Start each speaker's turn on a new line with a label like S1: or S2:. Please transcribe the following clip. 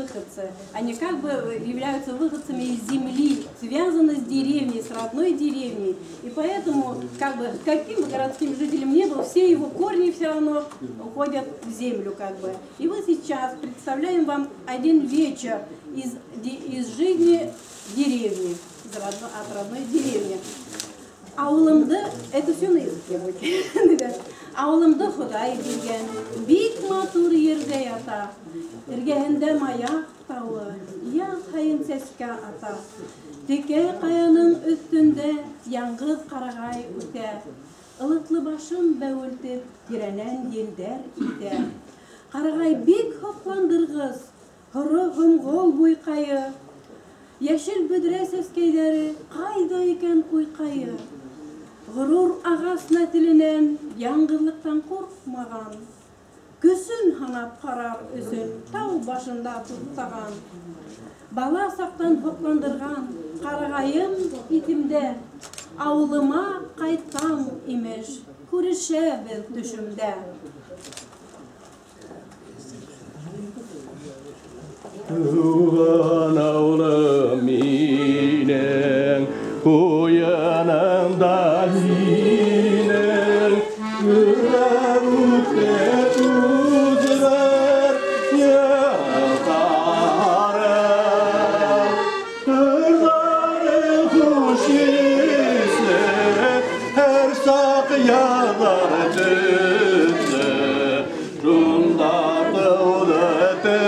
S1: выходцы. Они как бы являются выходцами из земли, связаны с деревней, с родной деревней. И поэтому, как бы, каким бы городским жителем не был, все его корни все равно уходят в землю, как бы. И вот сейчас представляем вам один вечер из жизни деревни, от родной деревни. Ауылымды, это все на языке будет. Ауылымды Худай берген, бик матур ерде ята. Иргәһендә маяк тауы, яң һайын сәскә ата. Текә каяның өстендә яңгыз карагай үтә. Ылыклы башын бәүелтеп, тирәнән елдәр итә. Карагай бик хокландыргыз, һоры һомгол буйкайы. Яшел бөдрә сәскәйләре кайда икән куйкайы. Ғорур ағасына теленән яңғырлыктан қорқмаған. Көсін һанап қарар өсін тау башында туттаған. Бала сақтан хоқландырған қарағайым итімдә. Ауылыма қайтсам имеш, күрешәбез төшімдә.
S2: Туған ауылым менің, қоянымда менің, күрәбүкте тұздырар яқтарым. Қырлары құш есті, әр сақ ядар түзді, жұндарды ұлыты